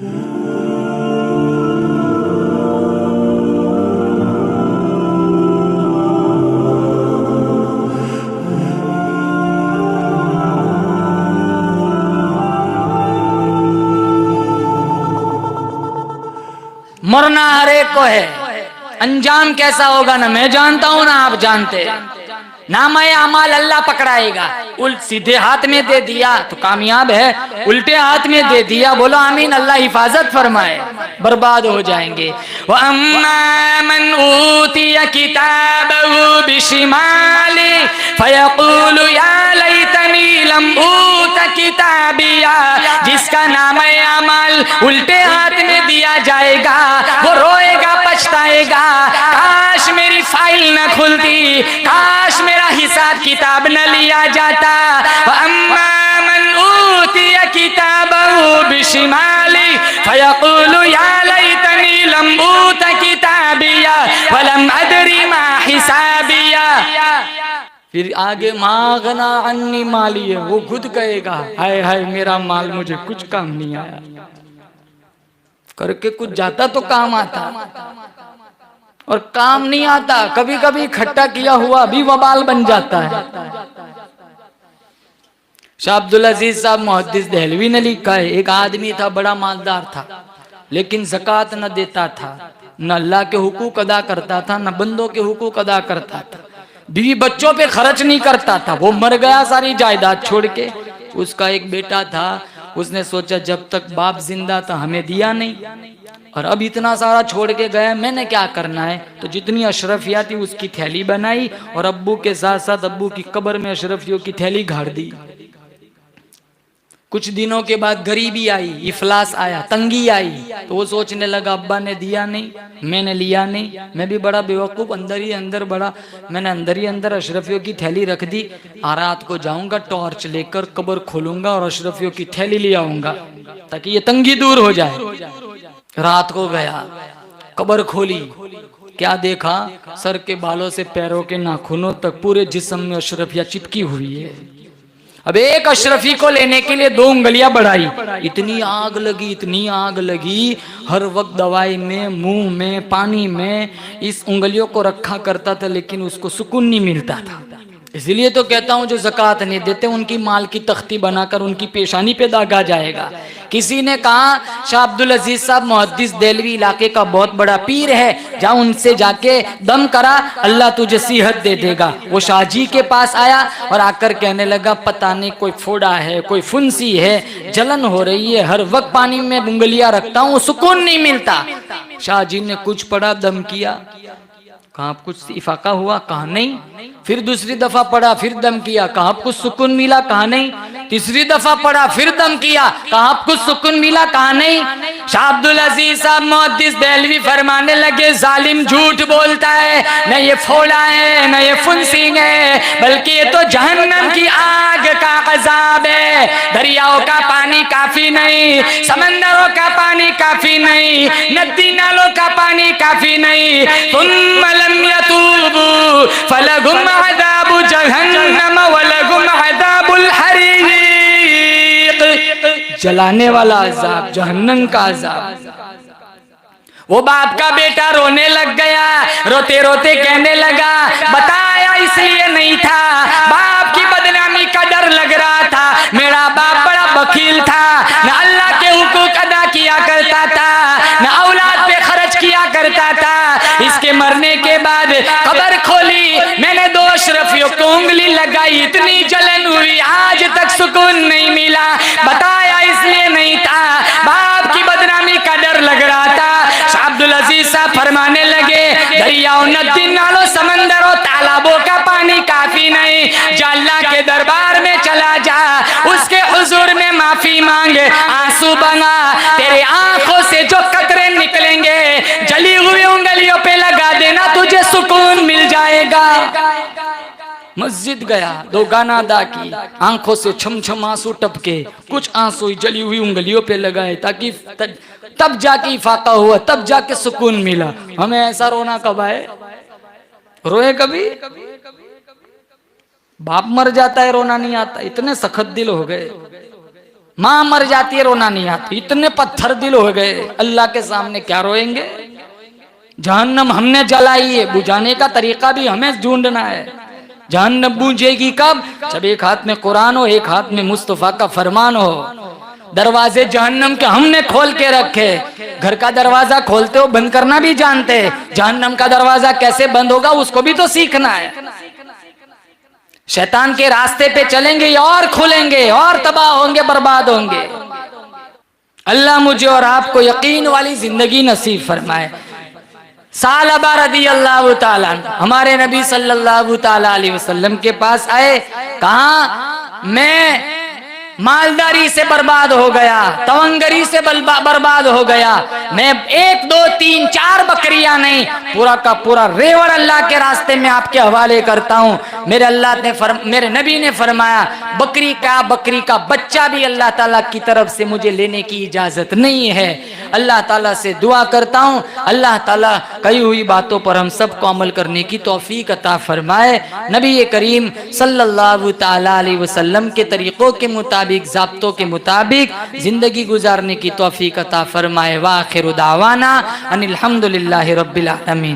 मरना हर एक को है, अंजाम कैसा होगा ना मैं जानता हूं ना आप जानते। नामा अमाल अल्लाह पकड़ाएगा। सीधे हाथ में दे दिया तो कामयाब है, उल्टे हाथ में दे दिया बोलो आमीन अल्लाह हिफाजत फरमाए, बर्बाद हो जाएंगे। व अम्मा मन ऊतिया किताबहु बिशिमाली फयक़ूलु या लैतनी लम ऊत किताबिया। जिसका नामा अमाल उल्टे हाथ में दिया जाएगा वो रोएगा पछताएगा, काश मेरी फाइल न खुलती, काश मेरा हिसाब किताब न लिया जाता। अम्मा मन ऊतिया किताबहु बिशिमाली फयक़ूलु या लैतनी लम ऊत किताबिया वलम अदरी मा हिसाबिया। फिर आगे मागना अन्नी माली है, वो खुद कहेगा हाय हाय मेरा माल मुझे कुछ काम नहीं आया। करके कुछ जाता तो काम आता और काम नहीं आता, कभी कभी इकट्ठा किया हुआ भी वबाल बन जाता है। शाह अब्दुल अजीज साहब मुहद्दिस देहलवी ने लिखा है, एक आदमी था बड़ा मालदार था लेकिन ज़कात न देता था, न अल्लाह के हुकूक अदा करता था, न बंदों के हुकूक अदा करता था, बीवी बच्चों पे खर्च नहीं करता था। वो मर गया सारी जायदाद छोड़ के। उसका एक बेटा था, उसने सोचा जब तक बाप जिंदा था हमें दिया नहीं और अब इतना सारा छोड़ के गया, मैंने क्या करना है। तो जितनी अशरफिया थी उसकी थैली बनाई और अब्बू के साथ साथ अब्बू की कब्र में अशरफियों की थैली गाड़ दी। कुछ दिनों के बाद गरीबी आई, इफलास आया, तंगी आई, तो वो सोचने लगा अब्बा ने दिया नहीं, मैंने लिया नहीं, मैं भी बड़ा बेवकूफ़ अंदर ही अंदर बड़ा, मैंने अंदर ही अंदर अशरफियों की थैली रख दी। रात को जाऊंगा टॉर्च लेकर कब्र खोलूंगा और अशरफियों की थैली ले आऊंगा ताकि ये तंगी दूर हो जाए। रात को गया, कब्र खोली, क्या देखा, सर के बालों से पैरों के नाखूनों तक पूरे जिस्म में अशरफिया चिपकी हुई है। अब एक अशरफी को लेने के लिए 2 उंगलियां बढ़ाई, इतनी आग लगी, इतनी आग लगी, हर वक्त दवाई में, मुंह में, पानी में इस उंगलियों को रखा करता था लेकिन उसको सुकून नहीं मिलता था। इसलिए तो कहता हूं जो ज़कात नहीं देते उनकी माल की तख्ती बनाकर उनकी पेशानी पे दागा जाएगा। किसी ने कहा शाह अब्दुल अजीज साहब मुहद्दिस देहलवी इलाके का बहुत बड़ा पीर है, जा उनसे जाके दम करा अल्लाह तुझे सेहत दे देगा। वो शाहजी के पास आया और आकर कहने लगा पता नहीं कोई फोड़ा है, कोई फुंसी है, जलन हो रही है, हर वक्त पानी में उंगलियां रखता हूँ सुकून नहीं मिलता। शाहजी ने कुछ पढ़ा, दम किया, कहा कुछ इफाका हुआ, कहा नहीं। फिर दूसरी दफा पढ़ा, फिर दम किया, कहा कुछ सुकून मिला, कहा नहीं। तीसरी दफा पढ़ा, फिर दम किया, कहा कुछ सुकून मिला, कहा नहीं। शाह अब्दुल अजीज साहब मुहद्दिस देहलवी फरमाने लगे जालिम झूठ बोलता है, न ये फोड़ा है न ये फुंसी है, बल्कि ये तो जहन्नम की आग का अज़ाब है। दरियाओं का पानी काफी नहीं, समंदरों का पानी काफी नहीं, नदी नालों का पानी काफी नहीं, तुम लम यतूबू फलहुम अज़ाबु जहन्नम वलहुम अज़ाबुल हरीक़। जलाने वाला अज़ाब, जहन्नम का अज़ाब। वो बाप का बेटा रोने लग गया, रोते रोते कहने लगा बताया इसलिए नहीं था, बाप की बदनामी का डर लग रहा था, मेरा बाप बड़ा बखील था, न अल्लाह के हुकूक अदा किया करता था, न औलाद पे खर्च किया करता था। इसके मरने के बाद कब्र खोली, मैंने 2 अशरफियों को उंगली लगाई, इतनी जलन हुई, आज तक सुकून नहीं मिला। बताया इसलिए नहीं था, बाप की बदनामी का डर लग रहा था। शाह अब्दुल अजीज साहब फरमाने लगे दरियाओं, नदी नालों, समंदरों, तालाबों का पानी काफी नहीं, जा अल्लाह के दरबार में चला जा, उसके हुजूर में माफी मांग, आंसू बना, तेरे आंखों से जो कतरे निकलेंगे जली हुई उंगलियों पे लगा देना, तुझे सुकून मिल जाएगा। मस्जिद गया, 2 गाना अदा की, आंखों से छम छम आंसू टपके, कुछ आंसू जली हुई उंगलियों पे लगाए ताकि तब जाके इफाका हुआ, तब जाके सुकून मिला। हमें ऐसा रोना कब आए? रोए कभी? बाप मर जाता है रोना नहीं आता, इतने सख्त दिल हो गए। माँ मर जाती है रोना नहीं आता, इतने पत्थर दिल हो गए, अल्लाह के सामने क्या रोएंगे। जहन्नम हमने जलाई है, बुझाने का तरीका भी हमें ढूंढना है। जहन्नम बूझेगी कब, जब एक हाथ में कुरान हो, एक हाथ में मुस्तफा का फरमान हो। दरवाजे जहन्नम के हमने खोल के रखे, घर का दरवाजा खोलते हो बंद करना भी जानते, जहन्नम का दरवाजा कैसे बंद होगा उसको भी तो सीखना है। शैतान के रास्ते पे चलेंगे और खुलेंगे और तबाह होंगे, बर्बाद होंगे। अल्लाह मुझे और आपको यकीन वाली जिंदगी नसीब फरमाए। सालबा रदी अल्लाह ताला हमारे नबी सल्लल्लाहु ताला अलैहि वसल्लम के पास आए, कहा मैं मालदारी से बर्बाद हो गया, तवंगरी से बर्बाद हो गया, मैं 1 2 3 4 बकरियां नहीं, पूरा का पूरा रेवड़ अल्लाह के रास्ते में आपके हवाले करता हूं। मेरे नबी ने फरमाया, बकरी का बच्चा भी अल्लाह ताला की तरफ से मुझे लेने की इजाजत नहीं है। अल्लाह ताला से दुआ करता हूं, अल्लाह ताला कही हुई बातों पर हम सबको अमल करने की तौफीक अता फरमाए। नबी करीम सल्लल्लाहु ताला अलैहि वसल्लम के तरीकों के मुताबिक, ज़ाब्तों के मुताबिक जिंदगी गुजारने की तौफीक अता फरमाए। व आखिरु दावाना अनिल हम्दुलिल्लाहि रब्बिल आलमीन।